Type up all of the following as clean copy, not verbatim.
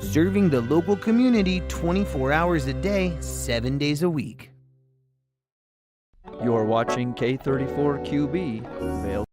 serving the local community 24 hours a day, 7 days a week. You're watching K34QB, Vail.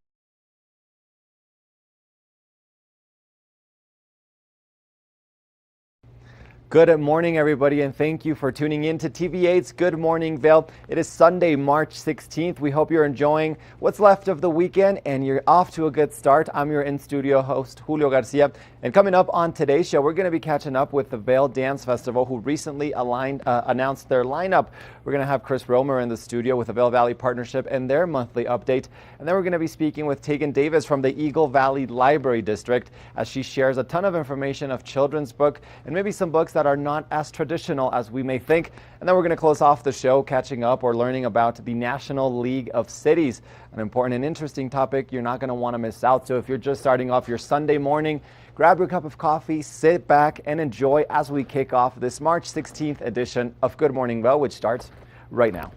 Good morning, everybody, and thank you for tuning in to TV8's Good Morning Vail. It is Sunday, March 16th. We hope you're enjoying what's left of the weekend and you're off to a good start. I'm your in-studio host, Julio Garcia. And coming up on today's show, we're going to be catching up with the Vail Dance Festival, who recently announced their lineup. We're going to have Chris Romer in the studio with the Vail Valley Partnership and their monthly update. And then we're going to be speaking with Tegan Davis from the Eagle Valley Library District as she shares a ton of information of children's book and maybe some books that are not as traditional as we may think. And then we're going to close off the show catching up or learning about the National League of Cities, an important and interesting topic you're not going to want to miss out. So if you're just starting off your Sunday morning, grab your cup of coffee, sit back and enjoy as we kick off this March 16th edition of Good Morning Vail, which starts right now.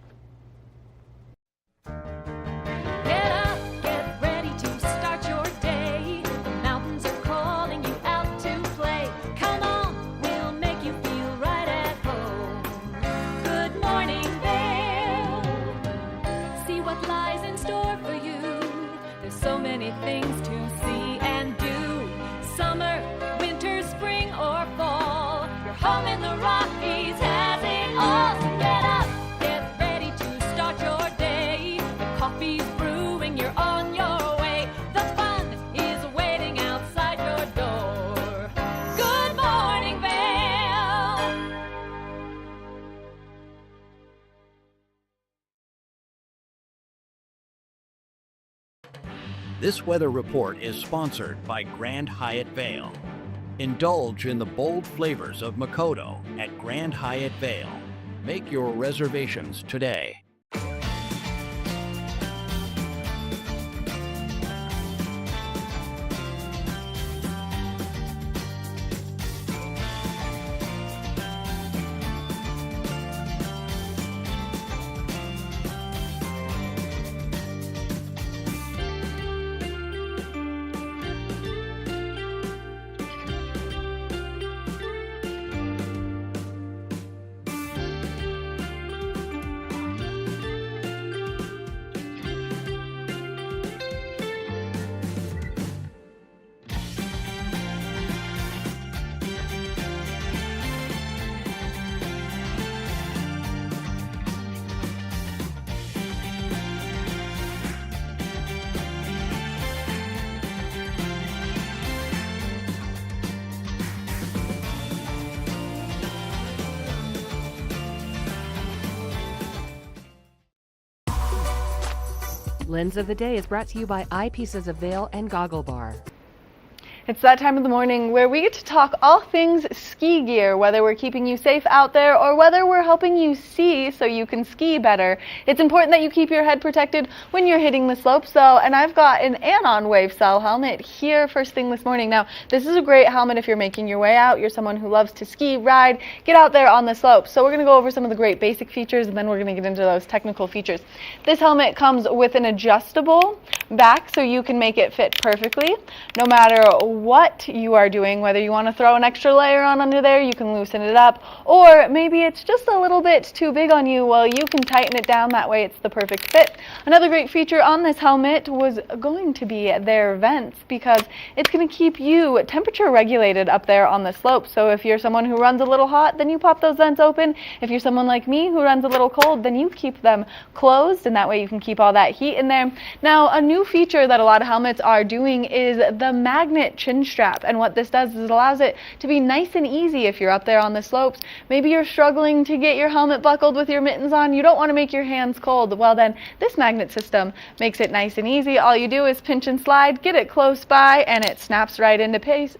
This weather report is sponsored by Grand Hyatt Vail. Indulge in the bold flavors of Makoto at Grand Hyatt Vail. Make your reservations today. Lens of the Day is brought to you by Eyepieces of Vail and Goggle Bar. It's that time of the morning where we get to talk all things ski gear, whether we're keeping you safe out there or whether we're helping you see so you can ski better. It's important that you keep your head protected when you're hitting the slopes, though, and I've got an Anon Wave Cell helmet here first thing this morning. Now, this is a great helmet if you're making your way out, you're someone who loves to ski, ride, get out there on the slopes. So we're going to go over some of the great basic features, and then we're going to get into those technical features. This helmet comes with an adjustable back so you can make it fit perfectly, no matter what you are doing, whether you want to throw an extra layer on under there, you can loosen it up, or maybe it's just a little bit too big on you, well, you can tighten it down, that way it's the perfect fit. Another great feature on this helmet was going to be their vents, because it's going to keep you temperature regulated up there on the slope. So if you're someone who runs a little hot, then you pop those vents open. If you're someone like me who runs a little cold, then you keep them closed, and that way you can keep all that heat in there. Now, a new feature that a lot of helmets are doing is the magnet chin strap. And what this does is it allows it to be nice and easy if you're up there on the slopes. Maybe you're struggling to get your helmet buckled with your mittens on. You don't want to make your hands cold. Well, then this magnet system makes it nice and easy. All you do is pinch and slide, get it close by, and it snaps right into place.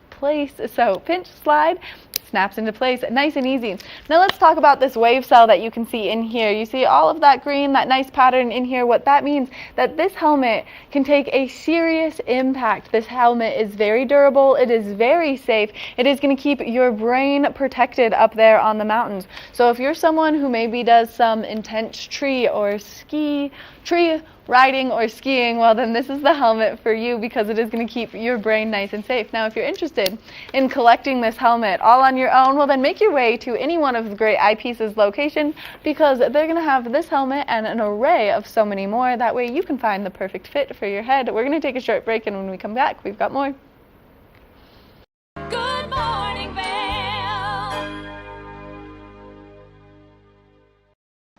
So pinch, slide, snaps into place, nice and easy. Now let's talk about this wave cell that you can see in here. You see all of that green, that nice pattern in here. What that means that this helmet can take a serious impact. This helmet is very durable. It is very safe. It is going to keep your brain protected up there on the mountains. So if you're someone who maybe does some intense tree riding or skiing, well then this is the helmet for you because it is going to keep your brain nice and safe. Now if you're interested in collecting this helmet all on your own, well then make your way to any one of the great Eyepieces locations because they're going to have this helmet and an array of so many more. That way you can find the perfect fit for your head. We're going to take a short break, and when we come back, we've got more. Good morning, Vail.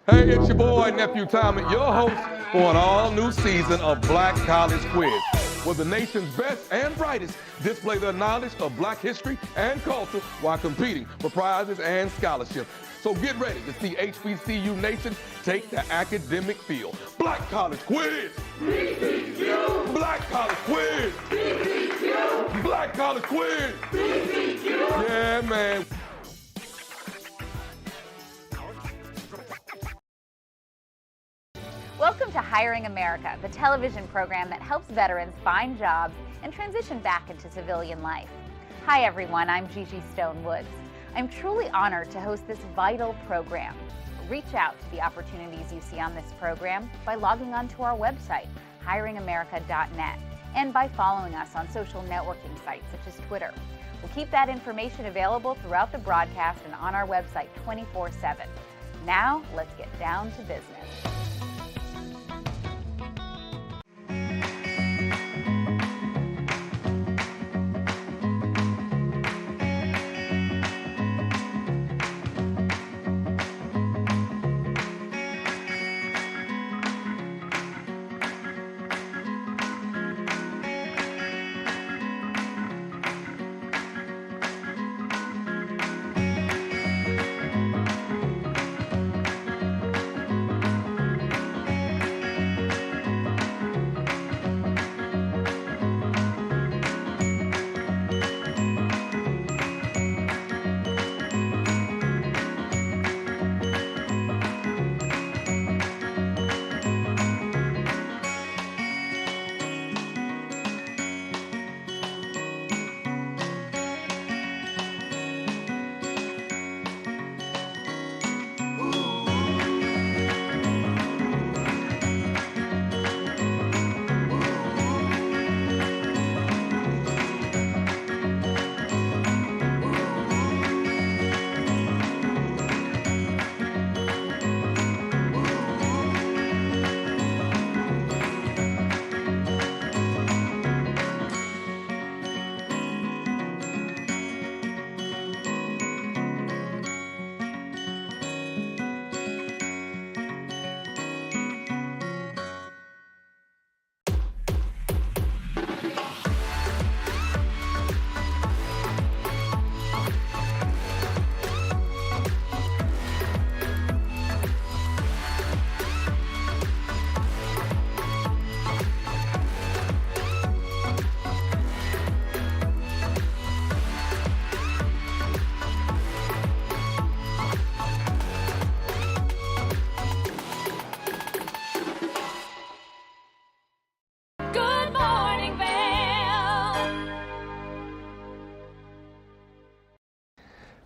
Hey, it's your boy, Nephew Tommy, your host for an all-new season of Black College Quiz, where the nation's best and brightest display their knowledge of Black history and culture while competing for prizes and scholarships. So get ready to see HBCU Nation take the academic field. Black College Quiz! BCQ! Black College Quiz! BCQ! Black College Quiz! BCQ! Yeah, man. Welcome to Hiring America, the television program that helps veterans find jobs and transition back into civilian life. Hi everyone, I'm Gigi Stone Woods. I'm truly honored to host this vital program. Reach out to the opportunities you see on this program by logging on to our website, hiringamerica.net, and by following us on social networking sites such as Twitter. We'll keep that information available throughout the broadcast and on our website 24/7. Now, let's get down to business. Good morning, Vail.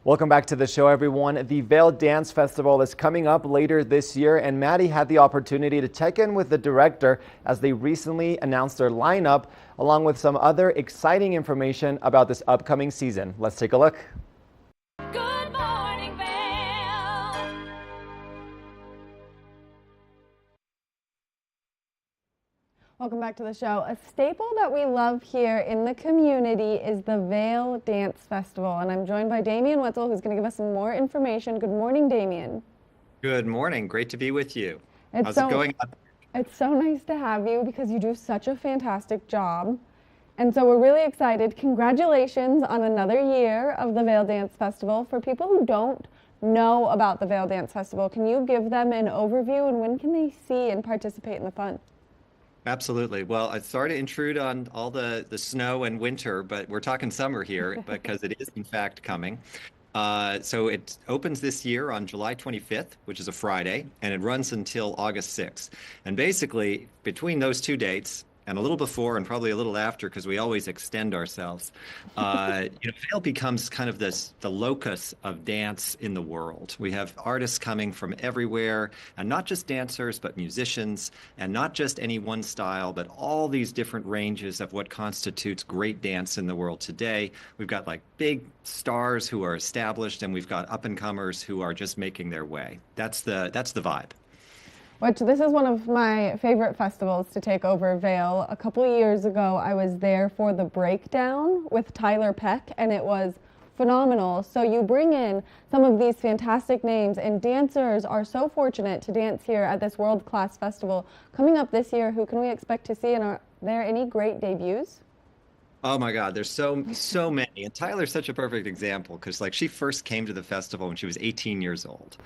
Welcome back to the show, everyone. The Vail Dance Festival is coming up later this year, and Maddie had the opportunity to check in with the director as they recently announced their lineup, along with some other exciting information about this upcoming season. Let's take a look. Good morning, Vail. Welcome back to the show. A staple that we love here in the community is the Vail Dance Festival, and I'm joined by Damian Wetzel, who's going to give us some more information. Good morning, Damian. Good morning. Great to be with you. It's How's it going? It's so nice to have you because you do such a fantastic job. And so we're really excited. Congratulations on another year of the Vail Dance Festival. For people who don't know about the Vail Dance Festival, can you give them an overview, and when can they see and participate in the fun? Absolutely. Well, I sorry to intrude on all the snow and winter, but we're talking summer here because it is in fact coming. So it opens this year on July 25th, which is a Friday, and it runs until August 6th. And basically, between those two dates, and a little before and probably a little after, because we always extend ourselves, Vail becomes kind of the locus of dance in the world. We have artists coming from everywhere, and not just dancers, but musicians, and not just any one style, but all these different ranges of what constitutes great dance in the world today. We've got like big stars who are established, and we've got up-and-comers who are just making their way. That's the vibe. Which this is one of my favorite festivals to take over Vail. A couple of years ago, I was there for the Breakdown with Tyler Peck, and it was phenomenal. So you bring in some of these fantastic names, and dancers are so fortunate to dance here at this world-class festival. Coming up this year, who can we expect to see, and are there any great debuts? Oh my God, there's so many. And Tyler's such a perfect example because like she first came to the festival when she was 18 years old.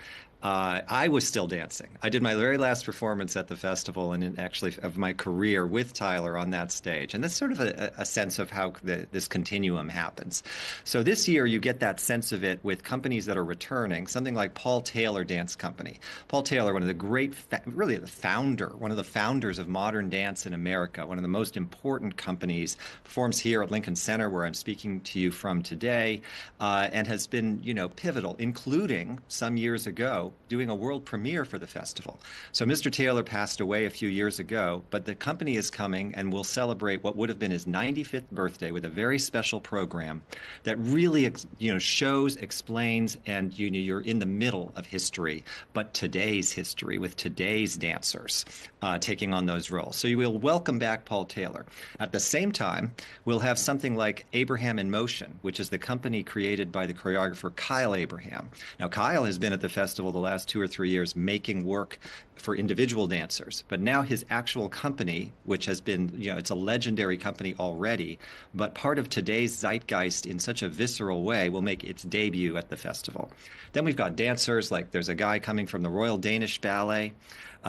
I was still dancing. I did my very last performance at the festival and actually of my career with Tyler on that stage. And that's sort of a sense of how this continuum happens. So this year you get that sense of it with companies that are returning, something like Paul Taylor Dance Company. Paul Taylor, one of the great, really one of the founders of modern dance in America, one of the most important companies, performs here at Lincoln Center where I'm speaking to you from today, and has been, pivotal, including some years ago doing a world premiere for the festival. So Mr. Taylor passed away a few years ago, but the company is coming and will celebrate what would have been his 95th birthday with a very special program that really, shows, explains, and you're in the middle of history, but today's history with today's dancers taking on those roles. So you will welcome back Paul Taylor. At the same time, we'll have something like Abraham in Motion, which is the company created by the choreographer Kyle Abraham. Now, Kyle has been at the festival the last 2 or 3 years making work for individual dancers, but now his actual company, which has been, it's a legendary company already, but part of today's zeitgeist in such a visceral way, will make its debut at the festival. Then we've got dancers like there's a guy coming from the Royal Danish Ballet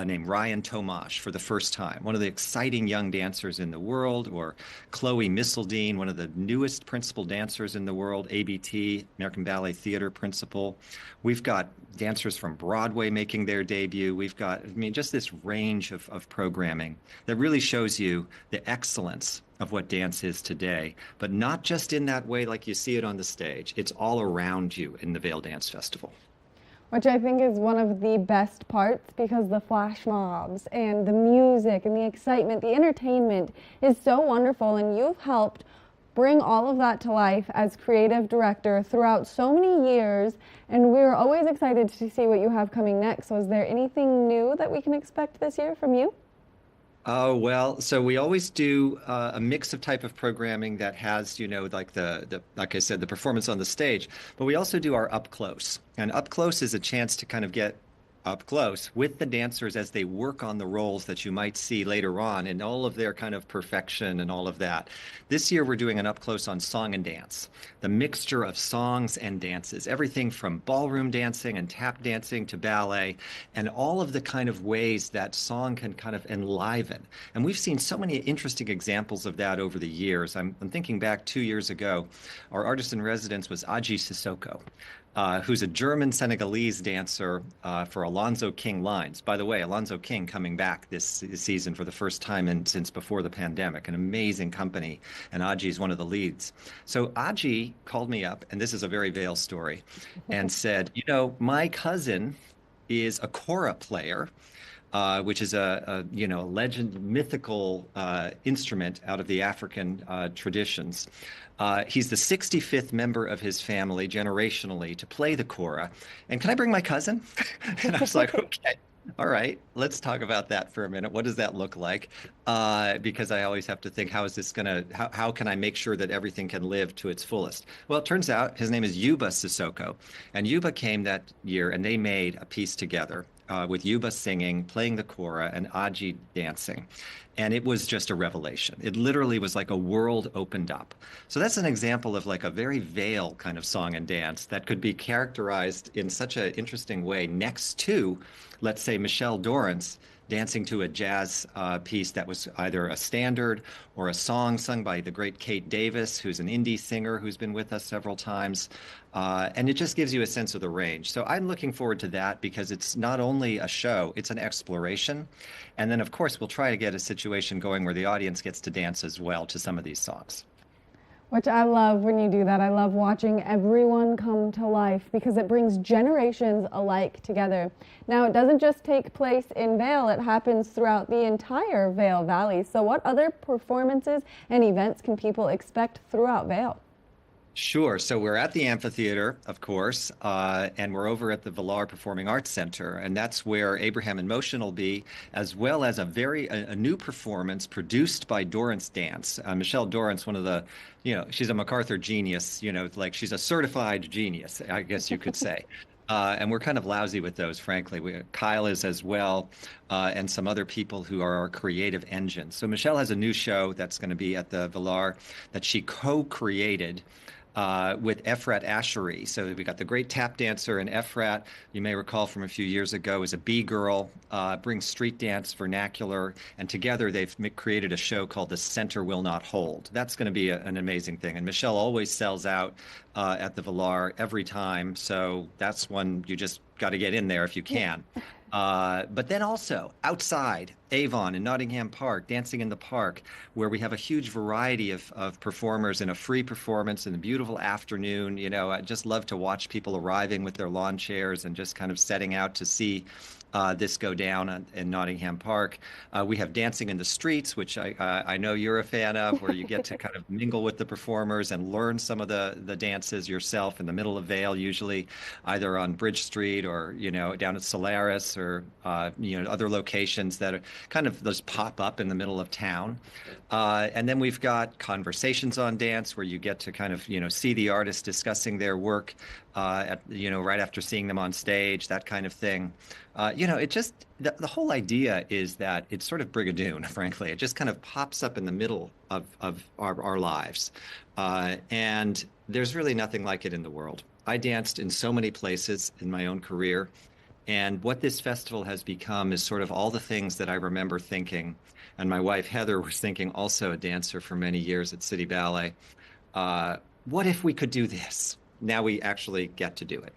named Ryan Tomash for the first time, one of the exciting young dancers in the world, or Chloe Missildine, one of the newest principal dancers in the world, ABT, American Ballet Theater principal. We've got dancers from Broadway making their debut. We've got, just this range of programming that really shows you the excellence of what dance is today, but not just in that way like you see it on the stage. It's all around you in the Vail Dance Festival. Which I think is one of the best parts, because the flash mobs and the music and the excitement, the entertainment is so wonderful, and you've helped bring all of that to life as creative director throughout so many years, and we're always excited to see what you have coming next. So is there anything new that we can expect this year from you? Oh, well, so we always do a mix of type of programming that has, like like I said, the performance on the stage, but we also do our up close. And up close is a chance to kind of get up close with the dancers as they work on the roles that you might see later on in all of their kind of perfection and all of that. This year we're doing an up close on song and dance, the mixture of songs and dances, everything from ballroom dancing and tap dancing to ballet, and all of the kind of ways that song can kind of enliven. And we've seen so many interesting examples of that over the years. I'm thinking back 2 years ago, our artist in residence was Aji Sissoko. Who's a German Senegalese dancer for Alonzo King Lines. By the way, Alonzo King coming back this season for the first time since before the pandemic, an amazing company, and Aji is one of the leads. So Aji called me up, and this is a very Vail story, and said, my cousin is a kora player, which is a mythical instrument out of the African traditions. He's the 65th member of his family generationally to play the kora. And can I bring my cousin? And I was like, okay, all right, let's talk about that for a minute. What does that look like? Because I always have to think, how can I make sure that everything can live to its fullest? Well, it turns out his name is Yuba Sissoko. And Yuba came that year and they made a piece together with Yuba singing, playing the kora, and Aji dancing. And it was just a revelation. It literally was like a world opened up. So that's an example of like a very Vail kind of song and dance that could be characterized in such an interesting way next to, let's say, Michelle Dorrance dancing to a jazz piece that was either a standard or a song sung by the great Kate Davis, who's an indie singer who's been with us several times. And it just gives you a sense of the range. So I'm looking forward to that because it's not only a show, it's an exploration. And then, of course, we'll try to get a situation going where the audience gets to dance as well to some of these songs. Which I love when you do that. I love watching everyone come to life because it brings generations alike together. Now, it doesn't just take place in Vail, it happens throughout the entire Vail Valley. So what other performances and events can people expect throughout Vail? Sure. So we're at the amphitheater, of course, and we're over at the Vail Performing Arts Center, and that's where Abraham in Motion will be, as well as a new performance produced by Dorrance Dance. Michelle Dorrance, one of the, she's a MacArthur genius, like she's a certified genius, I guess you could say. And we're kind of lousy with those, frankly. Kyle is as well, and some other people who are our creative engine. So Michelle has a new show that's going to be at the Vail that she co-created with Efrat Ashery. So we got the great tap dancer, and Efrat, you may recall from a few years ago, is a B-girl, brings street dance vernacular, and together they've created a show called The Center Will Not Hold. That's going to be an amazing thing. And Michelle always sells out at the Vail every time, so that's one you just got to get in there if you can. But then also outside, Avon in Nottingham Park, Dancing in the Park, where we have a huge variety of performers in a free performance in a beautiful afternoon. I just love to watch people arriving with their lawn chairs and just kind of setting out to see this go down in Nottingham Park. We have Dancing in the Streets, which I know you're a fan of, where you get to kind of mingle with the performers and learn some of the dances yourself in the middle of Vail, usually either on Bridge Street or, down at Solaris or, other locations that are kind of those pop up in the middle of town. And then we've got Conversations on Dance, where you get to kind of, see the artists discussing their work right after seeing them on stage, that kind of thing. It just, the whole idea is that it's sort of Brigadoon, frankly. It just kind of pops up in the middle of our lives. And there's really nothing like it in the world. I danced in so many places in my own career. And what this festival has become is sort of all the things that I remember thinking. And my wife, Heather, was thinking, also a dancer for many years at City Ballet. What if we could do this? Now we actually get to do it.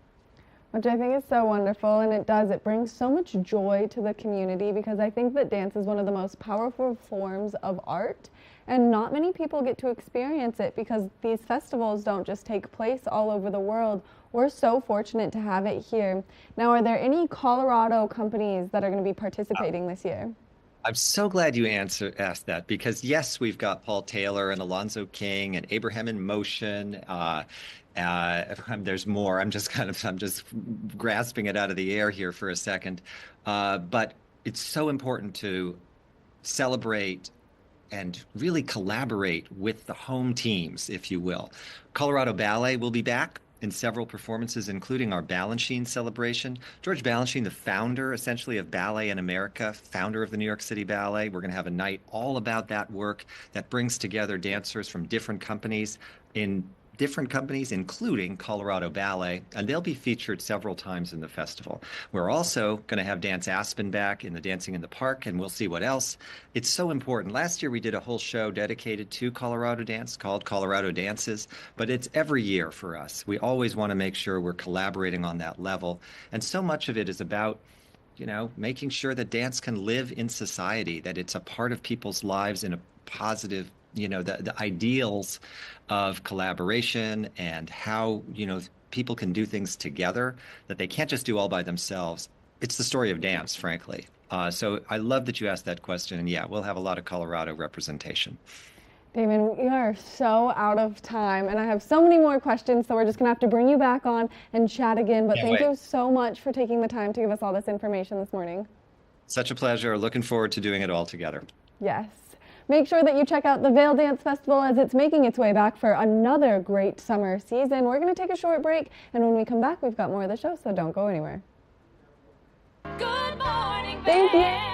Which I think is so wonderful, and it brings so much joy to the community, because I think that dance is one of the most powerful forms of art, and not many people get to experience it because these festivals don't just take place all over the world. We're so fortunate to have it here. Now, are there any Colorado companies that are going to be participating this year? I'm so glad you asked that, because yes, we've got Paul Taylor and Alonzo King and Abraham in Motion. There's more. I'm just grasping it out of the air here for a second. But it's so important to celebrate and really collaborate with the home teams, if you will. Colorado Ballet will be back in several performances, including our Balanchine celebration. George Balanchine, the founder, essentially, of Ballet in America, founder of the New York City Ballet. We're going to have a night all about that work that brings together dancers from different companies, including Colorado Ballet, and they'll be featured several times in the festival. We're also going to have Dance Aspen back in the Dancing in the Park, and we'll see what else. It's so important. Last year we did a whole show dedicated to Colorado dance called Colorado Dances, but it's every year for us. We always want to make sure we're collaborating on that level, and so much of it is about making sure that dance can live in society, that it's a part of people's lives in a positive, the ideals of collaboration and how, people can do things together that they can't just do all by themselves. It's the story of dance, frankly. So I love that you asked that question. And yeah, we'll have a lot of Colorado representation. David, we are so out of time, and I have so many more questions, so we're just going to have to bring you back on and chat again. But thank you so much for taking the time to give us all this information this morning. Such a pleasure. Looking forward to doing it all together. Yes. Make sure that you check out the Vail Dance Festival as it's making its way back for another great summer season. We're going to take a short break, and when we come back, we've got more of the show, so don't go anywhere. Good morning, Thank you. Vail.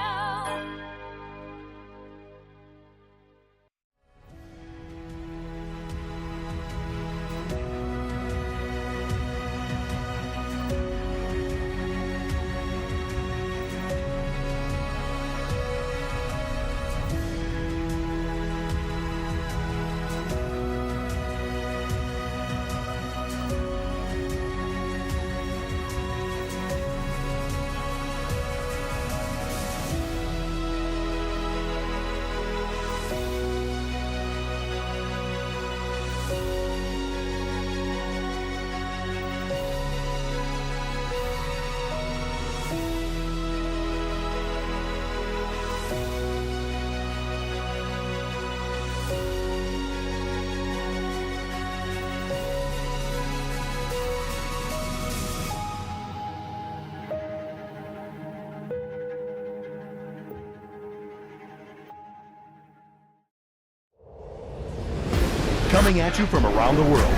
coming at you from around the world.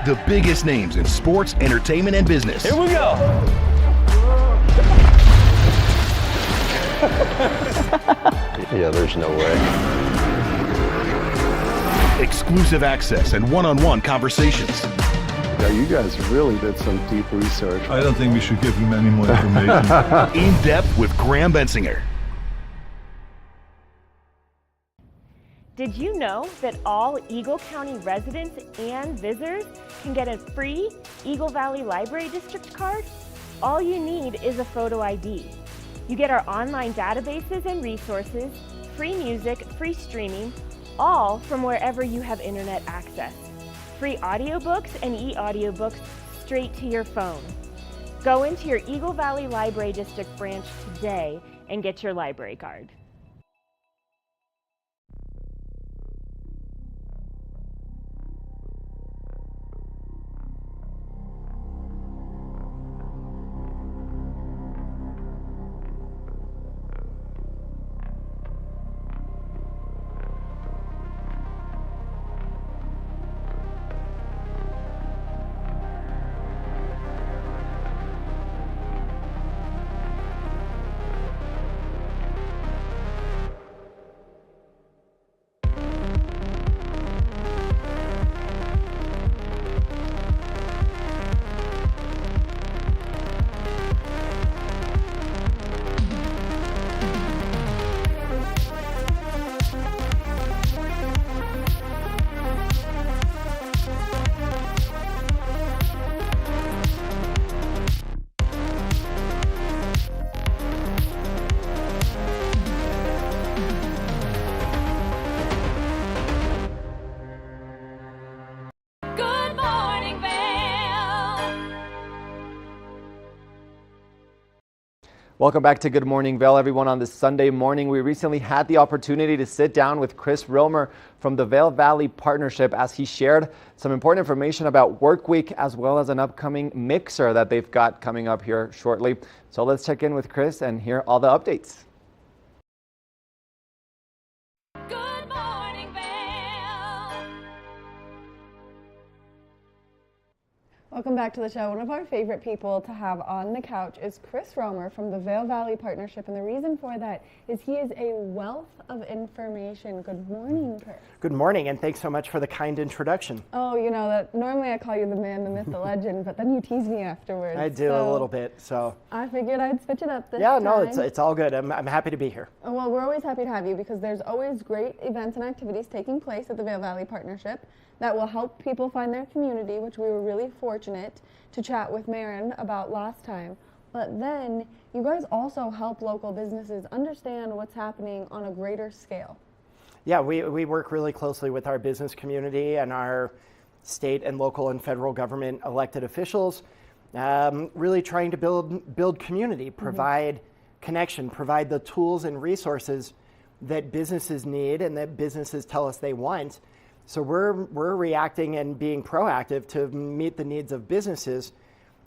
The biggest names in sports, entertainment, and business. Here we go. Yeah, there's no way. Exclusive access and one-on-one conversations. Yeah, you guys really did some deep research. I don't think we should give him any more information. In depth with Graham Bensinger. Did you know that all Eagle County residents and visitors can get a free Eagle Valley Library District card? All you need is a photo ID. You get our online databases and resources, free music, free streaming, all from wherever you have internet access. Free audiobooks and e-audiobooks straight to your phone. Go into your Eagle Valley Library District branch today and get your library card. Good morning, Vail. Welcome back to Good Morning Vail, everyone. On this Sunday morning, we recently had the opportunity to sit down with Chris Romer from the Vail Valley Partnership as he shared some important information about Work Week as well as an upcoming mixer that they've got coming up here shortly. So let's check in with Chris and hear all the updates. Good morning, Vail. Welcome back to the show. One of our favorite people to have on the couch is Chris Romer from the Vail Valley Partnership, and the reason for that is he is a wealth of information. Good morning, Chris. Good morning, and thanks so much for the kind introduction. Oh, you know that normally I call you the man, the myth, the legend, but then you tease me afterwards. I do a little bit, so. I figured I'd switch it up this time. Yeah, no, it's all good. I'm happy to be here. Well, we're always happy to have you because there's always great events and activities taking place at the Vail Valley Partnership that will help people find their community, which we were really fortunate to chat with Marin about last time. But then you guys also help local businesses understand what's happening on a greater scale. Yeah, we work really closely with our business community and our state and local and federal government elected officials, really trying to build community, provide connection, provide the tools and resources that businesses need and that businesses tell us they want. So we're reacting and being proactive to meet the needs of businesses,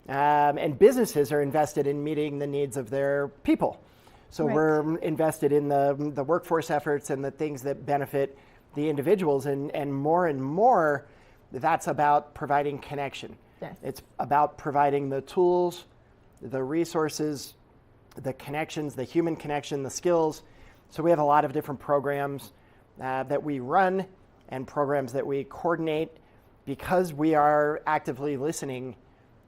and businesses are invested in meeting the needs of their people. So we're invested in the workforce efforts and the things that benefit the individuals, and more, that's about providing connection. Yes. It's about providing the tools, the resources, the connections, the human connection, the skills. So we have a lot of different programs that we run and programs that we coordinate because we are actively listening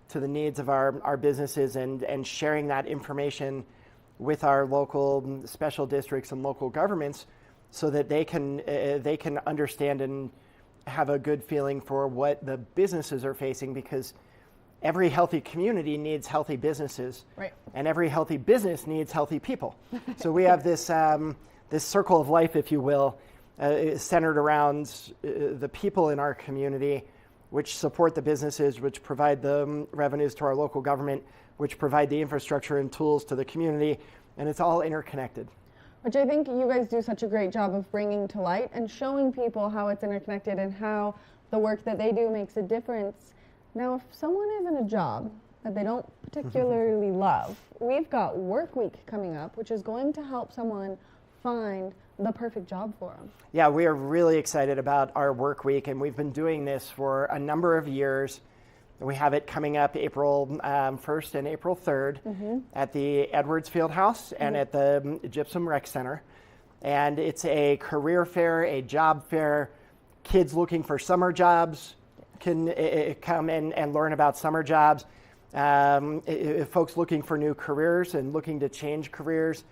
to the needs of our businesses and sharing that information with our local special districts and local governments so that they can understand and have a good feeling for what the businesses are facing, because every healthy community needs healthy businesses, and every healthy business needs healthy people. So we have this circle of life, if you will, centered around the people in our community, which support the businesses, which provide the revenues to our local government, which provide the infrastructure and tools to the community, and it's all interconnected. Which I think you guys do such a great job of bringing to light and showing people how it's interconnected and how the work that they do makes a difference. Now, if someone is in a job that they don't particularly love, we've got Work Week coming up, which is going to help someone find the perfect job for them. Yeah, we are really excited about our work week, and we've been doing this for a number of years. We have it coming up April 1st and April 3rd at the Edwards Fieldhouse and at the Gypsum Rec Center. And it's a career fair, a job fair. Kids looking for summer jobs can come and learn about summer jobs. Folks looking for new careers and looking to change careers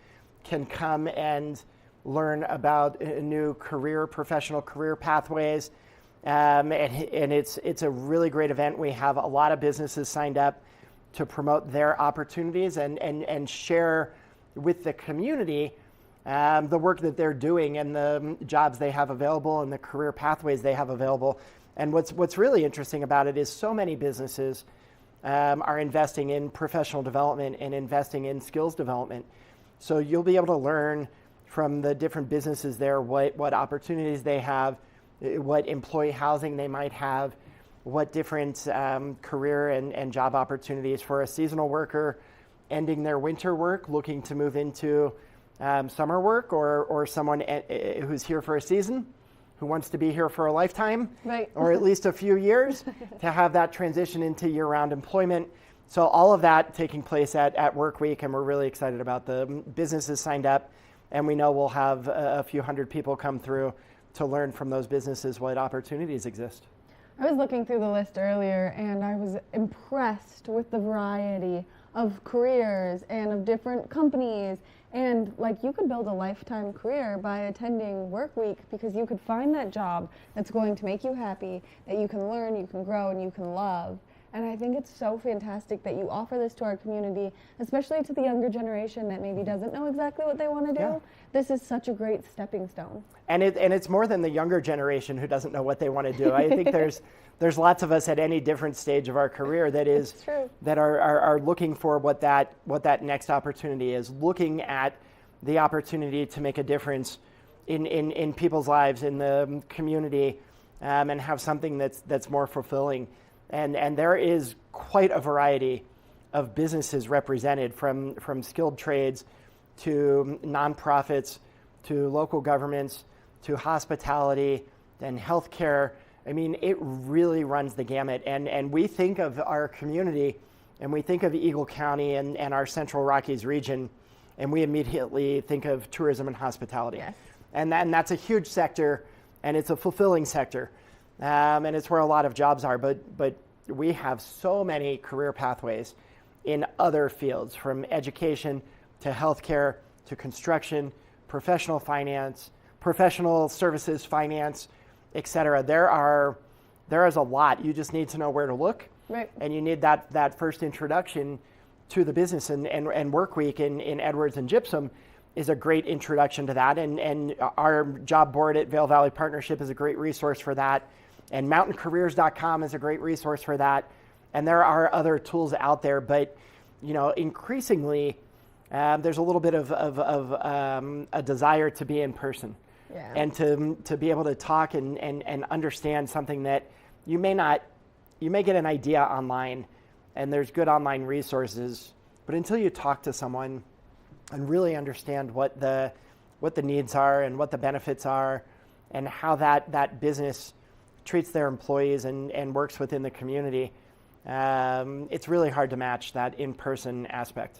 can come and learn about new professional career pathways. And it's a really great event. We have a lot of businesses signed up to promote their opportunities and share with the community the work that they're doing and the jobs they have available and the career pathways they have available. And what's really interesting about it is so many businesses are investing in professional development and investing in skills development. So you'll be able to learn from the different businesses there what opportunities they have, what employee housing they might have, what different career and job opportunities for a seasonal worker ending their winter work, looking to move into summer work, or someone who's here for a season, who wants to be here for a lifetime, or at least a few years, to have that transition into year-round employment. So all of that taking place at Work Week, and we're really excited about the businesses signed up, and we know we'll have a few hundred people come through to learn from those businesses what opportunities exist. I was looking through the list earlier, and I was impressed with the variety of careers and of different companies. And like, you could build a lifetime career by attending Work Week, because you could find that job that's going to make you happy, that you can learn, you can grow, and you can love. And I think it's so fantastic that you offer this to our community, especially to the younger generation that maybe doesn't know exactly what they want to do. Yeah. This is such a great stepping stone. And it's more than the younger generation who doesn't know what they want to do. I think there's lots of us at any different stage of our career that are looking for what that next opportunity is, looking at the opportunity to make a difference in people's lives, in the community, and have something that's more fulfilling. And there is quite a variety of businesses represented, from skilled trades to nonprofits to local governments to hospitality and healthcare. I mean, it really runs the gamut. And we think of our community, and we think of Eagle County and our Central Rockies region, and we immediately think of tourism and hospitality. Yes. And that's a huge sector, and it's a fulfilling sector. And it's where a lot of jobs are, but we have so many career pathways in other fields, from education to healthcare to construction, professional finance, professional services, finance, etc. There is a lot. You just need to know where to look, and you need that first introduction to the business. And Work Week in Edwards and Gypsum is a great introduction to that. And our job board at Vail Valley Partnership is a great resource for that. And mountaincareers.com is a great resource for that. And there are other tools out there, but increasingly there's a little bit of a desire to be in person, and to be able to talk and understand something that you may get an idea online, and there's good online resources, but until you talk to someone and really understand what the needs are and what the benefits are, and how that business treats their employees and works within the community, it's really hard to match that in-person aspect.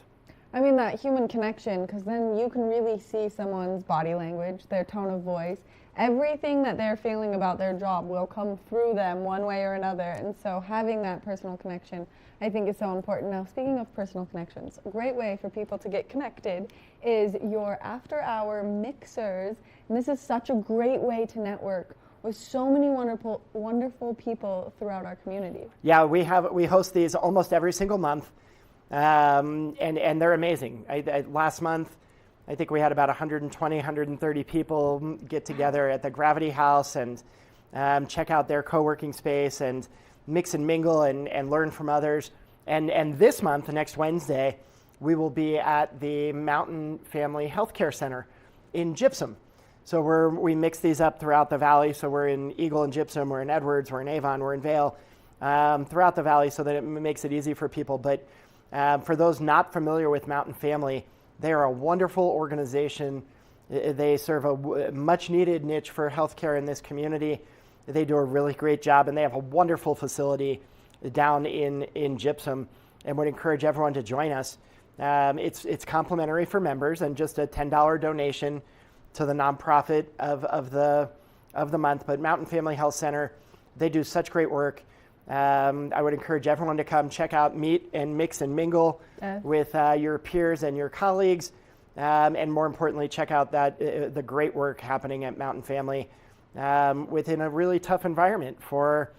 I mean, that human connection, because then you can really see someone's body language, their tone of voice. Everything that they're feeling about their job will come through them one way or another. And so having that personal connection, I think, is so important. Now, speaking of personal connections, a great way for people to get connected is your after-hour mixers. And this is such a great way to network with so many wonderful people throughout our community. Yeah, we host these almost every single month. And they're amazing. Last month, I think we had about 120, 130 people get together at the Gravity House and check out their co-working space and mix and mingle and learn from others. And this month, next Wednesday, we will be at the Mountain Family Healthcare Center in Gypsum. So we mix these up throughout the valley. So we're in Eagle and Gypsum, we're in Edwards, we're in Avon, we're in Vail, throughout the valley, so that it makes it easy for people. But for those not familiar with Mountain Family, they are a wonderful organization. They serve a much needed niche for healthcare in this community. They do a really great job, and they have a wonderful facility down in Gypsum, and would encourage everyone to join us. It's complimentary for members, and just a $10 donation to the nonprofit of the month. But Mountain Family Health Center, they do such great work. I would encourage everyone to come check out, meet and mix and mingle with your peers and your colleagues, and more importantly, check out the great work happening at Mountain Family within a really tough environment for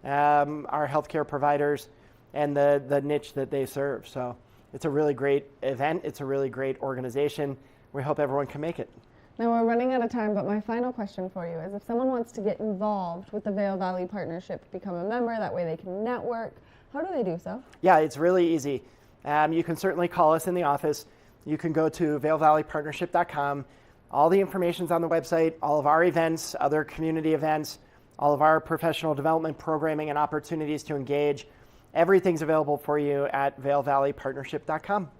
our healthcare providers and the niche that they serve. So it's a really great event. It's a really great organization. We hope everyone can make it. Now we're running out of time, but my final question for you is, if someone wants to get involved with the Vail Valley Partnership, become a member, that way they can network, how do they do so? Yeah, it's really easy. You can certainly call us in the office. You can go to vailvalleypartnership.com. All the information's on the website, all of our events, other community events, all of our professional development programming and opportunities to engage. Everything's available for you at vailvalleypartnership.com.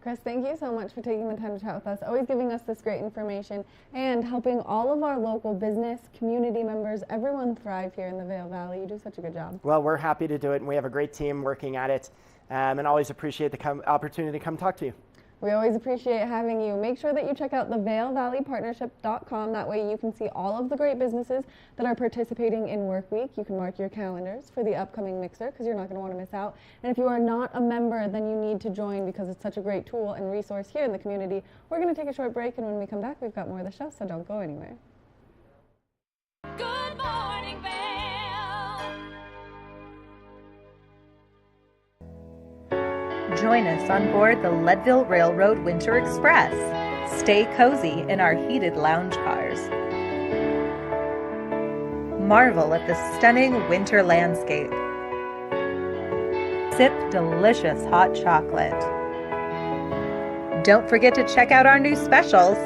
Chris, thank you so much for taking the time to chat with us, always giving us this great information and helping all of our local business, community members, everyone thrive here in the Vail Valley. You do such a good job. Well, we're happy to do it, and we have a great team working at it, and always appreciate the opportunity to come talk to you. We always appreciate having you. Make sure that you check out the VailValleyPartnership.com. That way you can see all of the great businesses that are participating in Work Week. You can mark your calendars for the upcoming mixer because you're not going to want to miss out. And if you are not a member, then you need to join because it's such a great tool and resource here in the community. We're going to take a short break, and when we come back, we've got more of the show, so don't go anywhere. Good morning, Vail. Join us on board the Leadville Railroad Winter Express. Stay cozy in our heated lounge cars. Marvel at the stunning winter landscape. Sip delicious hot chocolate. Don't forget to check out our new specials.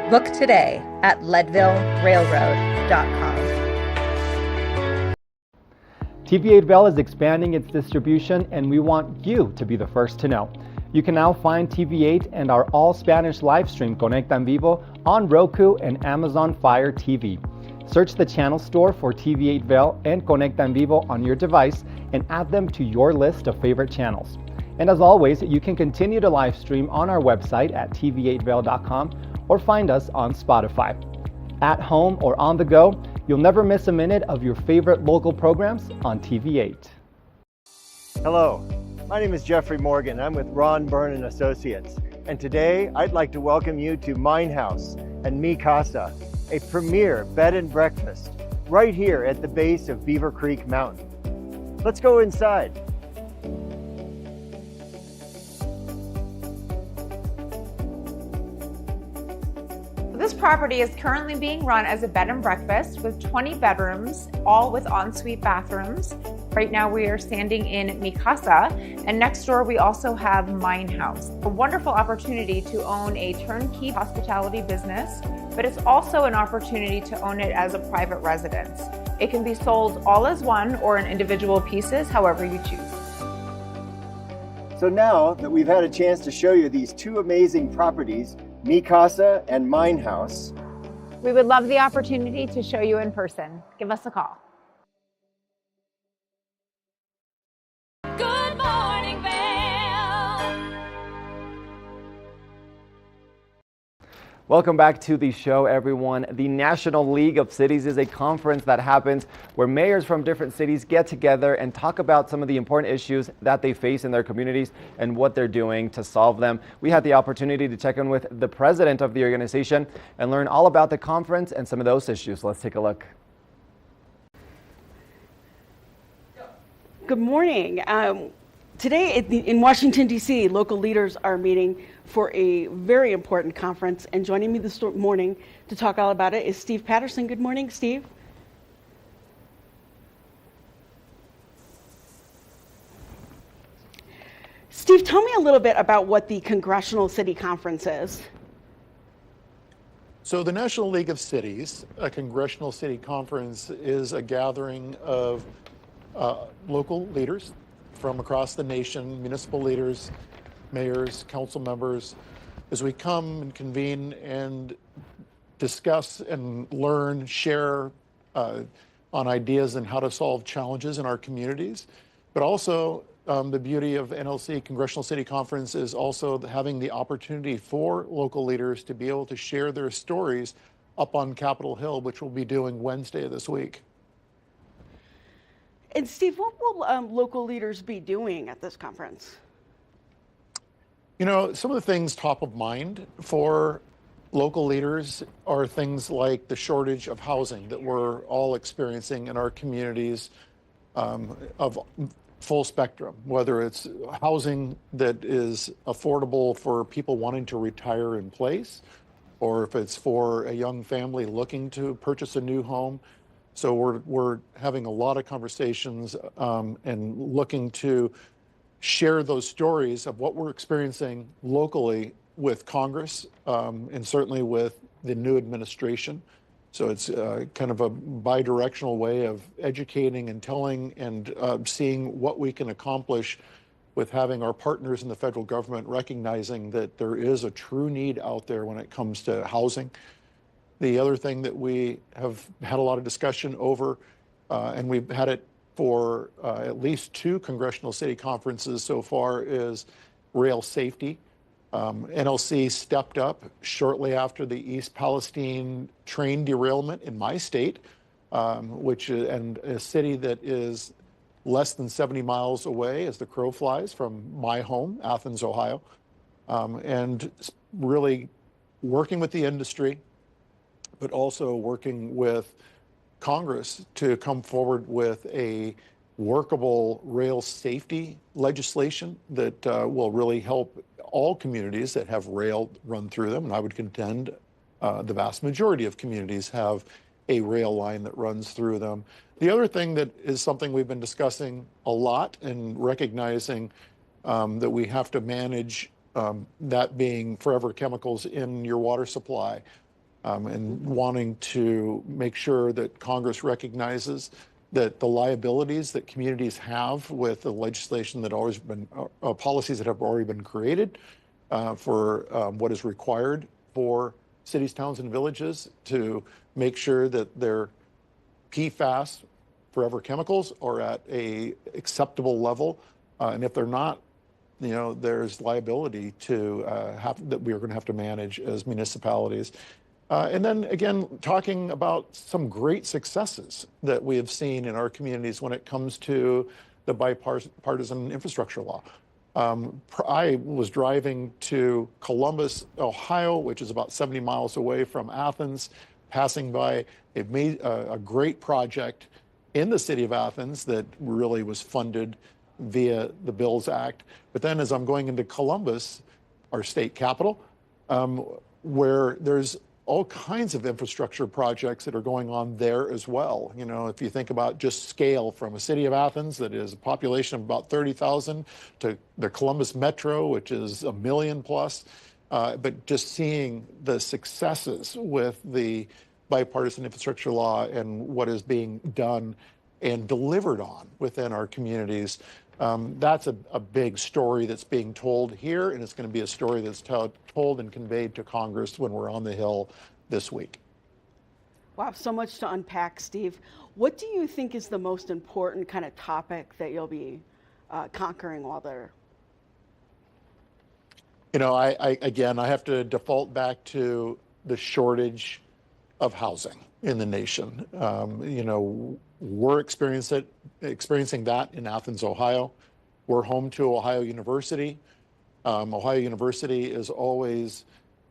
Book today at leadvillerailroad.com. TV8 Vail is expanding its distribution, and we want you to be the first to know. You can now find TV8 and our all-Spanish live stream Conecta en Vivo on Roku and Amazon Fire TV. Search the channel store for TV8 Vail and Conecta en Vivo on your device and add them to your list of favorite channels. And as always, you can continue to live stream on our website at tv8vail.com or find us on Spotify. At home or on the go, you'll never miss a minute of your favorite local programs on TV8. Hello, my name is Jeffrey Morgan. I'm with Ron Byrne & Associates. And today I'd like to welcome you to Mine House and Mi Casa, a premier bed and breakfast right here at the base of Beaver Creek Mountain. Let's go inside. This property is currently being run as a bed and breakfast with 20 bedrooms, all with ensuite bathrooms. Right now we are standing in Mi Casa, and next door we also have Mine House. A wonderful opportunity to own a turnkey hospitality business, but it's also an opportunity to own it as a private residence. It can be sold all as one or in individual pieces, however you choose. So now that we've had a chance to show you these two amazing properties, Mi Casa and Mine House, We would love the opportunity to show you in person. Give us a call. Good morning, Vail. Welcome back to the show, everyone. The National League of Cities is a conference that happens where mayors from different cities get together and talk about some of the important issues that they face in their communities and what they're doing to solve them. We had the opportunity to check in with the president of the organization and learn all about the conference and some of those issues. Let's take a look. Good morning. Today in Washington, D.C., local leaders are meeting for a very important conference, and joining me this morning to talk all about it is Steve Patterson. Good morning, Steve. Steve, tell me a little bit about what the Congressional City Conference is. So the National League of Cities, a Congressional City Conference, is a gathering of local leaders from across the nation, municipal leaders, mayors, council members, as we come and convene and discuss and learn, share on ideas and how to solve challenges in our communities. But also, the beauty of NLC, Congressional City Conference, is also having the opportunity for local leaders to be able to share their stories up on Capitol Hill, which we'll be doing Wednesday of this week. And Steve, what will local leaders be doing at this conference? You know, some of the things top of mind for local leaders are things like the shortage of housing that we're all experiencing in our communities, of full spectrum, whether it's housing that is affordable for people wanting to retire in place, or if it's for a young family looking to purchase a new home. So we're having a lot of conversations and looking to share those stories of what we're experiencing locally with Congress and certainly with the new administration. So it's kind of a bi-directional way of educating and telling and seeing what we can accomplish with having our partners in the federal government recognizing that there is a true need out there when it comes to housing. The other thing that we have had a lot of discussion over, and we've had it for at least 2 congressional city conferences so far, is rail safety. NLC stepped up shortly after the East Palestine train derailment in my state, and a city that is less than 70 miles away as the crow flies from my home, Athens, Ohio, and really working with the industry, but also working with Congress to come forward with a workable rail safety legislation that will really help all communities that have rail run through them. And I would contend the vast majority of communities have a rail line that runs through them. The other thing that is something we've been discussing a lot and recognizing that we have to manage, that being forever chemicals in your water supply, and wanting to make sure that Congress recognizes that the liabilities that communities have with the legislation that always been, policies that have already been created for what is required for cities, towns, and villages to make sure that their PFAS, forever chemicals, are at a acceptable level. And if they're not, you know, there's liability to that we are going to have to manage as municipalities. And then again, talking about some great successes that we have seen in our communities when it comes to the bipartisan infrastructure law. I was driving to Columbus, Ohio, which is about 70 miles away from Athens, passing by a great project in the city of Athens that really was funded via the Bills Act. But then as I'm going into Columbus, our state capital, where there's all kinds of infrastructure projects that are going on there as well. You know, if you think about just scale from a city of Athens that is a population of about 30,000 to the Columbus Metro, which is 1 million plus, but just seeing the successes with the bipartisan infrastructure law and what is being done and delivered on within our communities, that's a big story that's being told here, and it's going to be a story that's told and conveyed to Congress when we're on the Hill this week. Wow, so much to unpack, Steve. What do you think is the most important kind of topic that you'll be conquering while there? You know, I have to default back to the shortage of housing in the nation. You know, we're experiencing that in Athens, Ohio. We're home to Ohio University. Ohio University is always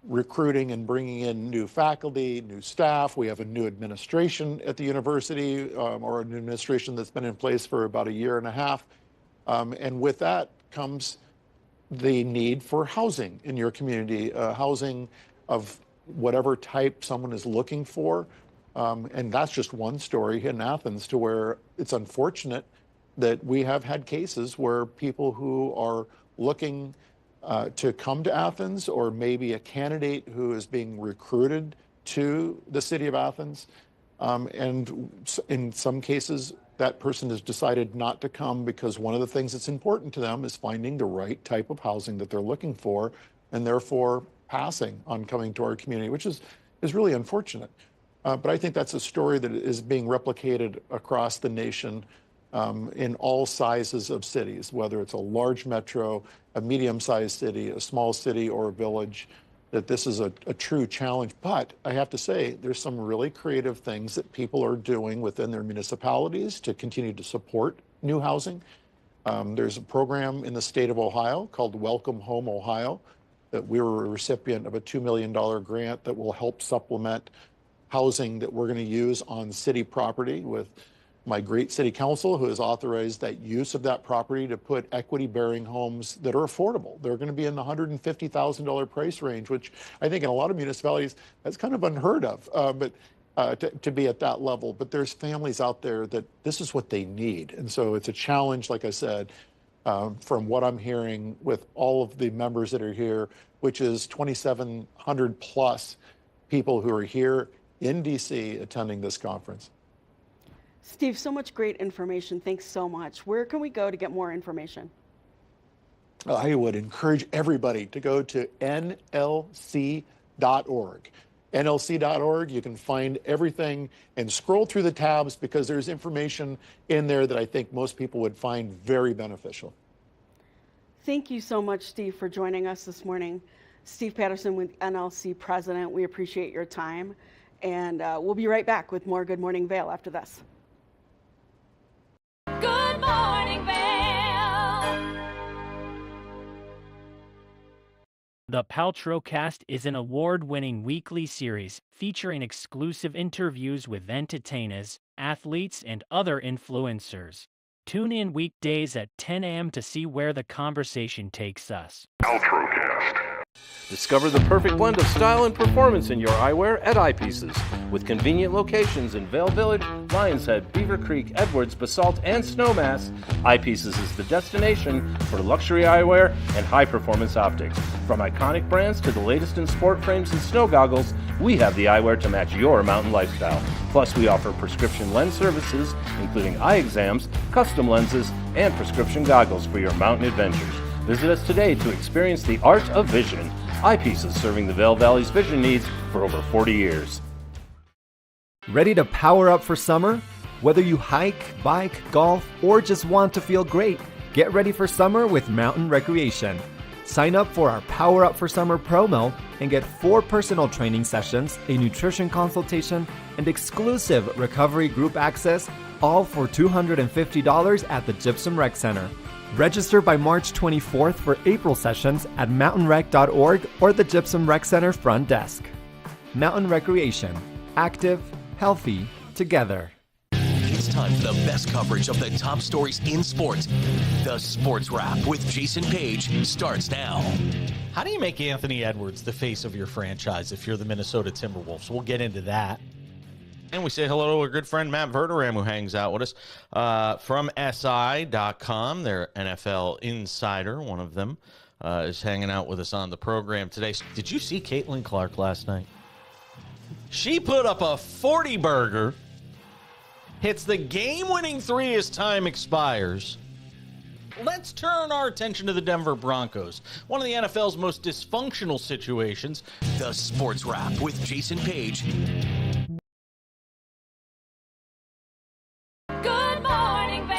recruiting and bringing in new faculty, new staff. We have a new administration at the university, or an administration that's been in place for about 1.5 years. And with that comes the need for housing in your community, housing of whatever type someone is looking for. And that's just one story in Athens, to where it's unfortunate that we have had cases where people who are looking to come to Athens, or maybe a candidate who is being recruited to the city of Athens, and in some cases that person has decided not to come because one of the things that's important to them is finding the right type of housing that they're looking for, and therefore passing on coming to our community, which is really unfortunate. But I think that's a story that is being replicated across the nation in all sizes of cities, whether it's a large metro, a medium-sized city, a small city, or a village, that this is a true challenge. But I have to say, there's some really creative things that people are doing within their municipalities to continue to support new housing. There's a program in the state of Ohio called Welcome Home Ohio that we were a recipient of a $2 million grant that will help supplement housing that we're going to use on city property, with my great city council who has authorized that use of that property to put equity-bearing homes that are affordable. They're going to be in the $150,000 price range, which I think in a lot of municipalities that's kind of unheard of, to be at that level. But there's families out there that this is what they need. And so it's a challenge, like I said, from what I'm hearing with all of the members that are here, which is 2,700 plus people who are here in DC attending this conference. Steve, so much great information. Thanks so much. Where can we go to get more information? I would encourage everybody to go to nlc.org. nlc.org, you can find everything and scroll through the tabs because there's information in there that I think most people would find very beneficial. Thank you so much, Steve, for joining us this morning. Steve Patterson with NLC President, we appreciate your time. And we'll be right back with more Good Morning Vail after this. Good morning, Vail. The Paltrowcast is an award-winning weekly series featuring exclusive interviews with entertainers, athletes, and other influencers. Tune in weekdays at 10 a.m. to see where the conversation takes us. Paltrowcast. Discover the perfect blend of style and performance in your eyewear at Eyepieces. With convenient locations in Vail Village, Lions Head, Beaver Creek, Edwards, Basalt, and Snowmass, Eyepieces is the destination for luxury eyewear and high-performance optics. From iconic brands to the latest in sport frames and snow goggles, we have the eyewear to match your mountain lifestyle. Plus, we offer prescription lens services, including eye exams, custom lenses, and prescription goggles for your mountain adventures. Visit us today to experience the art of vision. Eyepieces, serving the Vail Valley's vision needs for over 40 years. Ready to power up for summer? Whether you hike, bike, golf, or just want to feel great, get ready for summer with Mountain Recreation. Sign up for our Power Up for Summer promo and get 4 personal training sessions, a nutrition consultation, and exclusive recovery group access, all for $250 at the Gypsum Rec Center. Register by March 24th for April sessions at mountainrec.org or the Gypsum Rec Center front desk. Mountain Recreation. Active, healthy, together. It's time for the best coverage of the top stories in sports. The Sports Wrap with Jason Page starts now. How do you make Anthony Edwards the face of your franchise if you're the Minnesota Timberwolves? We'll get into that. And we say hello to our good friend Matt Verderam, who hangs out with us from SI.com. Their NFL insider, one of them, is hanging out with us on the program today. Did you see Caitlin Clark last night? She put up a 40-burger, hits the game-winning 3 as time expires. Let's turn our attention to the Denver Broncos, one of the NFL's most dysfunctional situations. The Sports Wrap with Jason Page. Good morning, Vail.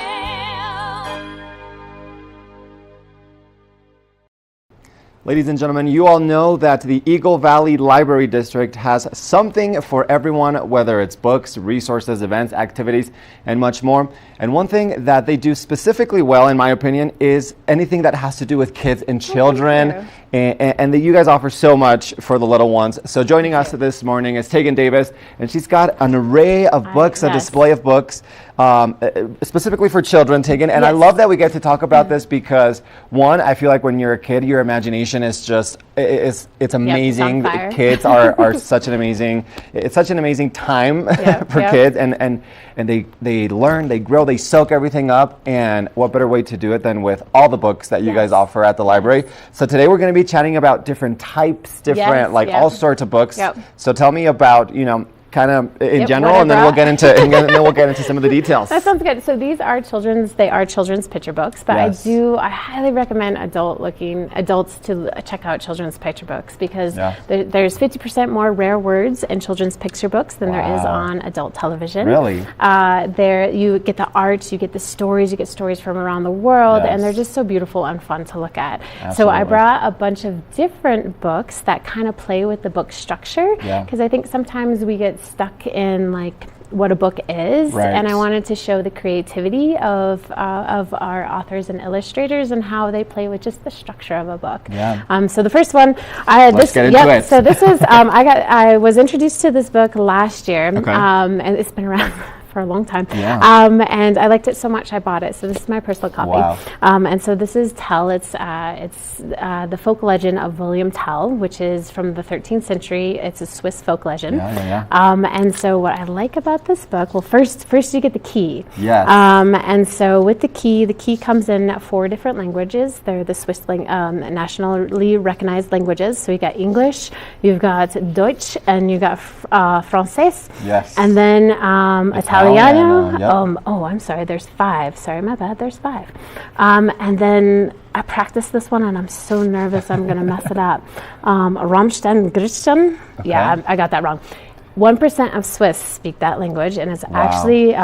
Ladies and gentlemen, you all know that the Eagle Valley Library District has something for everyone, whether it's books, resources, events, activities, and much more. And one thing that they do specifically well, in my opinion, is anything that has to do with kids and children. And that you guys offer so much for the little ones. So joining us this morning is Tegan Davis, and she's got an array of books, a display of books, specifically for children, Tegan. And I love that we get to talk about this because, one, I feel like when you're a kid, your imagination is just, it's amazing. Kids are such an amazing, it's such an amazing time for kids. And they learn, they grow, they soak everything up. And what better way to do it than with all the books that you guys offer at the library. So today we're going to be chatting about different types, all sorts of books. So tell me about, kind of in Yep, general, what I and then we'll brought. get into some of the details. That sounds good. So these are children's picture books, but Yes. I highly recommend adults to check out children's picture books because there's 50% more rare words in children's picture books than there is on adult television. Really? There you get the art, you get the stories, you get stories from around the world, and Yes. they're just so beautiful and fun to look at. So I Absolutely. brought a bunch of different books that kind of play with the book structure Yeah. because I think sometimes we get stuck in like what a book is, Right. and I wanted to show the creativity of our authors and illustrators and how they play with just the structure of a book. Yeah. So the first one, Let's get into it. So this is I was introduced to this book last year, Okay. and it's been around for a long time. Yeah. And I liked it so much I bought it. So this is my personal copy. Wow. And so this is Tell. It's the folk legend of William Tell, which is from the 13th century. It's a Swiss folk legend. Yeah. And so what I like about this book, well, first you get the key. Yes. And so with the key comes in 4 different languages. They're the Swiss nationally recognized languages. So you got English, you've got Deutsch, and you got Francais. Yes. And then Italiano. Yep. I'm sorry. There's 5. Sorry, my bad. There's 5. And then I practiced this one, and I'm so nervous I'm going to mess it up. Rammstein, Griechen. Okay. Yeah, I got that wrong. 1% of Swiss speak that language, and it's actually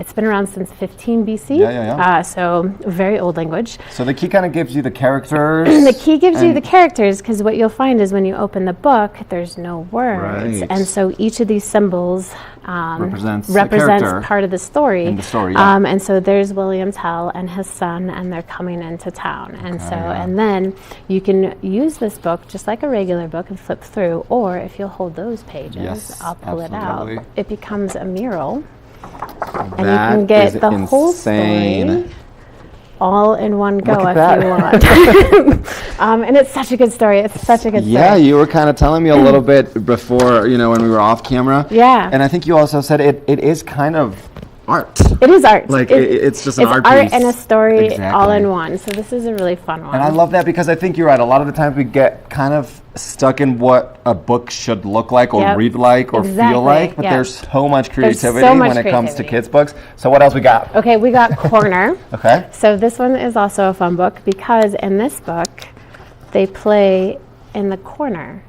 it's been around since 15 BC. Yeah. So very old language. So the key kind of gives you the characters. The key gives you the characters because what you'll find is when you open the book, there's no words, Right. and so each of these symbols represents a character part of the story. in the story, yeah. And so there's William Tell and his son, and they're coming into town, and and then you can use this book just like a regular book and flip through, or if you'll hold those pages, Yes, I'll pull absolutely. it out. It becomes a mural, and you That can get is the whole insane. story all in one go Look if at you that. want. And it's such a good story. It's such a good Yeah, story. you were kind of telling me a little bit before, when we were off camera. Yeah. And I think you also said it is kind of art. It is art. Like, it's just an art art piece. and a story all Exactly. in one. So this is a really fun one. And I love that because I think you're right. A lot of the times we get kind of stuck in what a book should look like or Yep. read like or feel Exactly, like, but yep. there's so much There's so creativity much when it comes to creativity. kids' books. So what else we got? Okay, we got Corner. Okay. So this one is also a fun book because in this book, they play in the corner.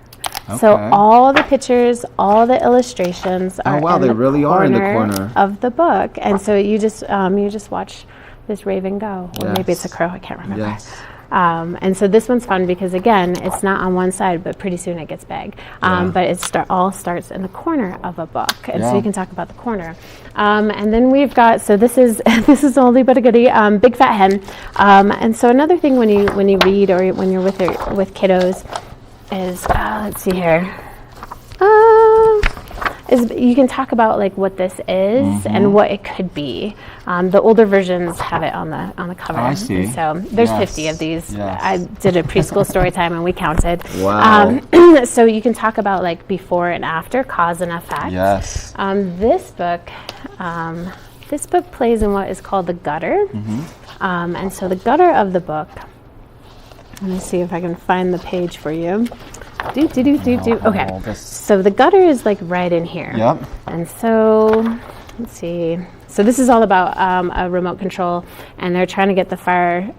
So Okay. all the pictures, all the illustrations are wow, in they the really are in the corner. of the book, and so you just watch this raven go, or maybe it's a crow. I can't remember. Yes. And so this one's fun because again, it's not on one side, but pretty soon it gets big. But it all starts in the corner of a book, and so you can talk about the corner. And then we've got this is this is only but a goodie, Big Fat Hen. And so another thing when you read or when you're with kiddos is let's see here. Is you can talk about like what this is and what it could be. The older versions have it on the cover. I see. And so there's Yes. 50 of these. Yes. I did a preschool story time and we counted. Wow. So you can talk about like before and after, cause and effect. Yes. This book plays in what is called the gutter. And so the gutter of the book. Let me see if I can find the page for you. Okay. So the gutter is like right in here. Yep. And so, let's see. So this is all about a remote control, and they're trying to get the fire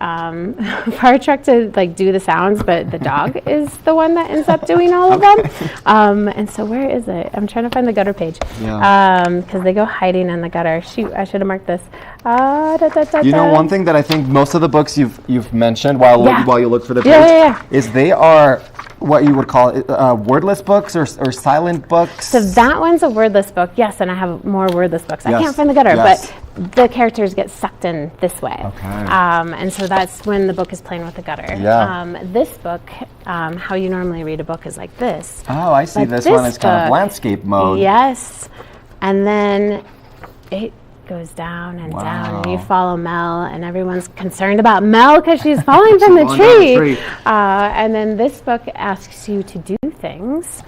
truck to like do the sounds, but the dog is the one that ends up doing all of them. And so where is it? I'm trying to find the gutter page. Because they go hiding in the gutter. Shoot, I should have marked this. One thing that I think most of the books you've mentioned while you look for the page is they are what you would call wordless books or silent books. So that one's a wordless book, yes, and I have more wordless books. I can't find the gutter, but the characters get sucked in this way. Okay. And so that's when the book is playing with the gutter. Yeah. This book, how you normally read a book is like this. Oh, I see. But This one is kind of book, landscape mode. Yes. And then it goes down and down, and you follow Mel, and everyone's concerned about Mel because she's falling from the falling down the tree. tree. And then this book asks you to do things.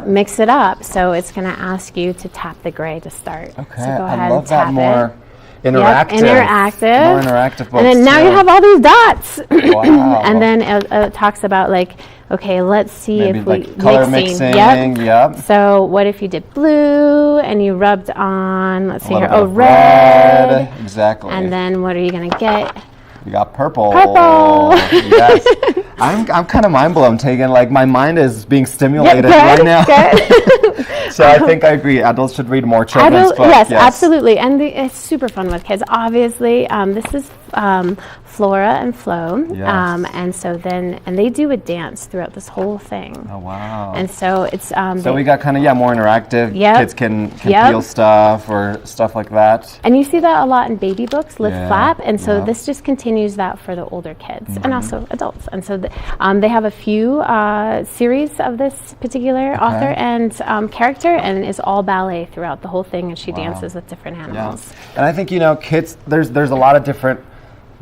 Mix it up. So it's going to ask you to tap the gray to start. Okay, So go I ahead love and tap that more. interactive. Interactive. More interactive books. And then now too. you have all these dots. Wow. And then it talks about like, okay, let's see Maybe if we like color mixing. Yep. So what if you did blue and you rubbed on, let's see A here, little bit of red. Exactly. And then what are you going to get? We got purple. Purple. Yes. I'm kind of mind blown. Taking like my mind is being stimulated right now. So I think I agree. Adults should read more children's books. Yes, absolutely, and it's super fun with kids. Obviously, this is Flora and Flo, and so and they do a dance throughout this whole thing. Oh wow! And so it's so we got kind of more interactive. Yep. Kids can feel stuff or stuff like that. And you see that a lot in baby books, lift flap, and so this just continues that for the older kids and also adults. And so they have a few series of this particular author and character, and it's all ballet throughout the whole thing, and she dances with different animals. And I think kids. There's a lot of different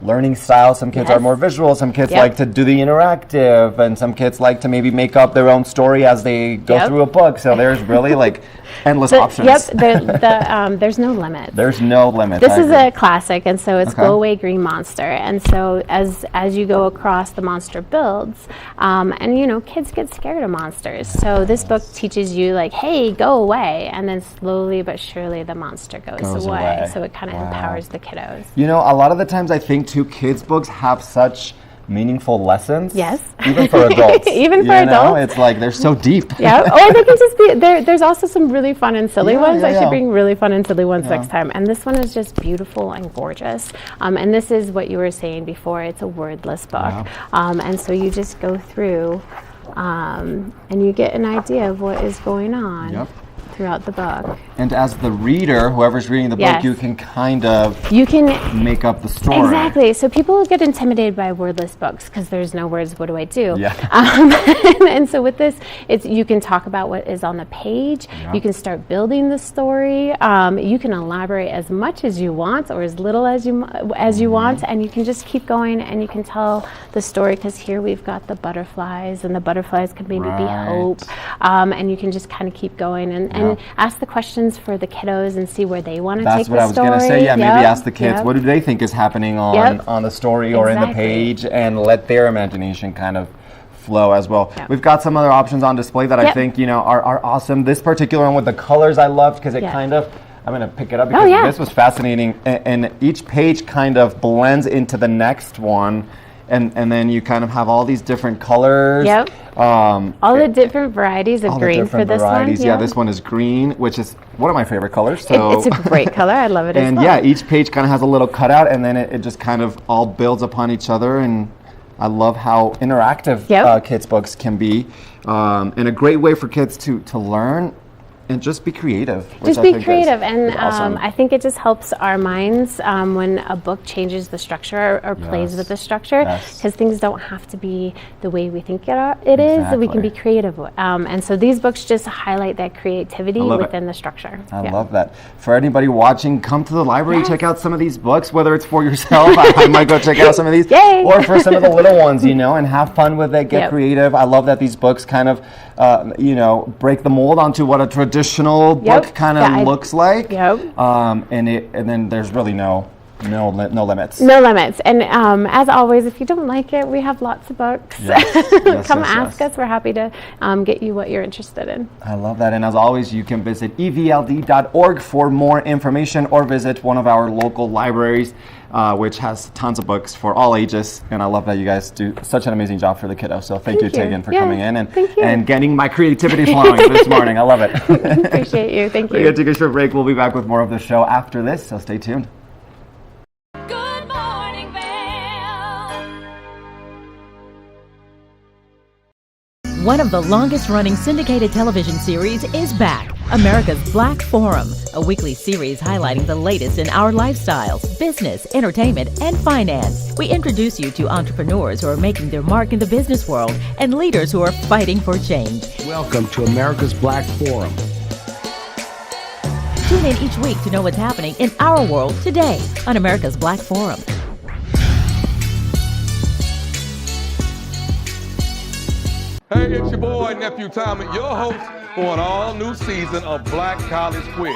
learning styles. Some kids are more visual, some kids like to do the interactive, and some kids like to maybe make up their own story as they go through a book. So there's really like endless options. There's no limit. There's no limit. This is a classic, and so it's Go Away Green Monster. And so as you go across, the monster builds, and kids get scared of monsters. So this book teaches you like, hey, go away, and then slowly but surely the monster goes away. So it kind of empowers the kiddos. A lot of the times I think too, kids' books have such meaningful lessons. Yes. Even for adults. Even for adults. It's like they're so deep. Yeah. Or they can just be there's also some really fun and silly ones. I should bring really fun and silly ones next time. And this one is just beautiful and gorgeous. And this is what you were saying before. It's a wordless book. And so you just go through and you get an idea of what is going on throughout the book. And as the reader, whoever's reading the book, you can kind of make up the story. Exactly. So people get intimidated by wordless books because there's no words. What do I do? Yeah. And so with this, you can talk about what is on the page. Yeah. You can start building the story. You can elaborate as much as you want or as little as you want, and you can just keep going and you can tell the story, because here we've got the butterflies, and the butterflies could maybe be hope, and you can just kind of keep going and ask the questions for the kiddos and see where they want to take the story. That's what I was going to say. Yeah, maybe ask the kids, what do they think is happening on the story or in the page, and let their imagination kind of flow as well. We've got some other options on display that I think are awesome. This particular one with the colors I loved, because it kind of, I'm going to pick it up because this was fascinating, and each page kind of blends into the next one. And then you kind of have all these different colors. Yep. All the different varieties of green for this one. Yeah, this one is green, which is one of my favorite colors. So it's a great color. I love it as well. And each page kind of has a little cutout, and then it just kind of all builds upon each other. And I love how interactive kids' books can be, and a great way for kids to learn. And just be creative. Just be creative, and awesome. I think it just helps our minds when a book changes the structure or plays with the structure, because things don't have to be the way we think it is. We can be creative, and so these books just highlight that creativity within the structure. I love that. For anybody watching, come to the library, check out some of these books, whether it's for yourself, I might go check out some of these, or for some of the little ones, and have fun with it, get creative. I love that these books kind of, break the mold onto what a traditional book kind of looks like. And then there's really no limits. No limits. And as always, if you don't like it, we have lots of books. Come ask us. We're happy to get you what you're interested in. I love that. And as always, you can visit evld.org for more information, or visit one of our local libraries, which has tons of books for all ages. And I love that you guys do such an amazing job for the kiddos. So thank you, Tegan, for coming in and getting my creativity flowing this morning. I love it. Appreciate you. Thank you. We're going to take a short break. We'll be back with more of the show after this, so stay tuned. One of the longest-running syndicated television series is back, America's Black Forum, a weekly series highlighting the latest in our lifestyles, business, entertainment, and finance. We introduce you to entrepreneurs who are making their mark in the business world and leaders who are fighting for change. Welcome to America's Black Forum. Tune in each week to know what's happening in our world today on America's Black Forum. Hey, it's your boy, Nephew Tommy, your host for an all-new season of Black College Quiz.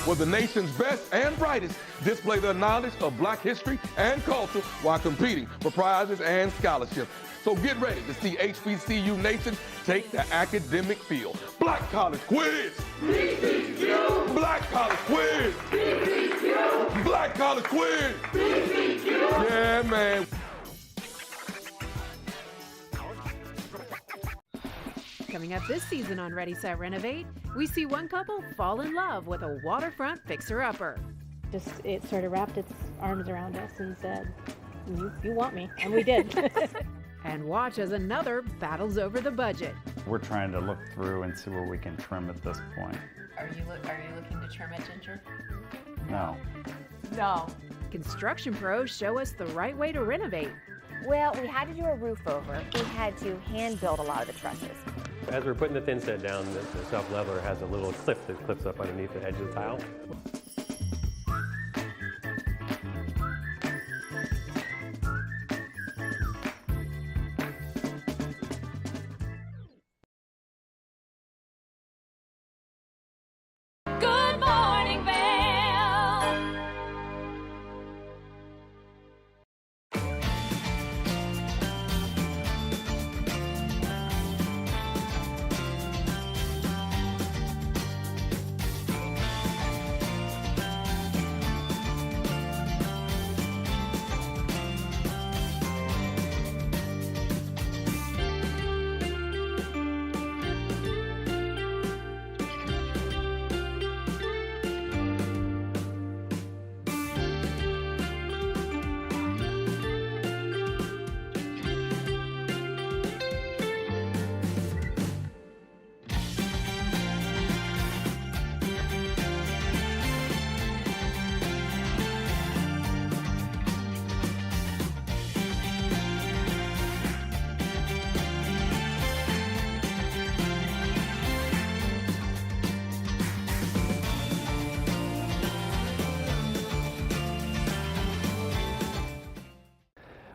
where the nation's best and brightest display their knowledge of black history and culture while competing for prizes and scholarships. So get ready to see HBCU Nation take the academic field. Black College Quiz! BCQ! Black College Quiz! BCQ! Black College Quiz! BCQ! Yeah, man. Coming up this season on Ready, Set, Renovate, we see one couple fall in love with a waterfront fixer-upper. Just it sort of wrapped its arms around us and said, you want me, and we did. And watch as another battles over the budget. We're trying to look through and see where we can trim at this point. Are you looking to trim it, Ginger? No. No. Construction pros show us the right way to renovate. Well, we had to do a roof over. We had to hand build a lot of the trusses. As we're putting the thin set down, the self-leveler has a little clip that clips up underneath the edge of the tile. Good morning, Vail.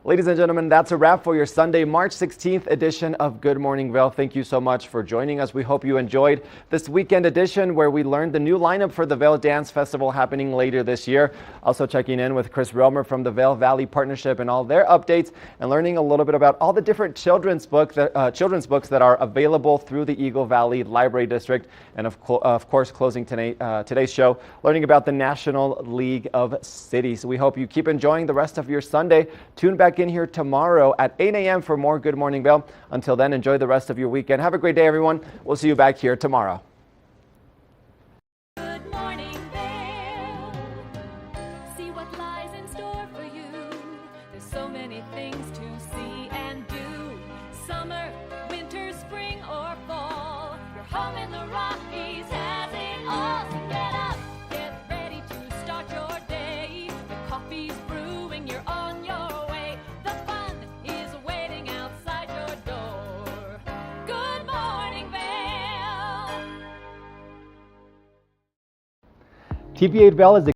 Ladies and gentlemen, that's a wrap for your Sunday, March 16th edition of Good Morning Vail. Thank you so much for joining us. We hope you enjoyed this weekend edition where we learned the new lineup for the Vail Dance Festival happening later this year. Also checking in with Chris Relmer from the Vail Valley Partnership and all their updates, and learning a little bit about all the different children's books that are available through the Eagle Valley Library District. And of course, closing today's show, learning about the National League of Cities. We hope you keep enjoying the rest of your Sunday. Tune back in here tomorrow at 8 a.m. for more Good Morning Vail. Until then, enjoy the rest of your weekend. Have a great day, everyone. We'll see you back here tomorrow. Good morning, Vail. See what lies in store for you. There's so many things to see and do. Summer, winter, spring, or fall. Your home in the Rockies has it all. So get up, get ready to start your day. The coffee's brewing, you're on your way. The fun is waiting outside your door. Good morning, Vail. TV8 Vail is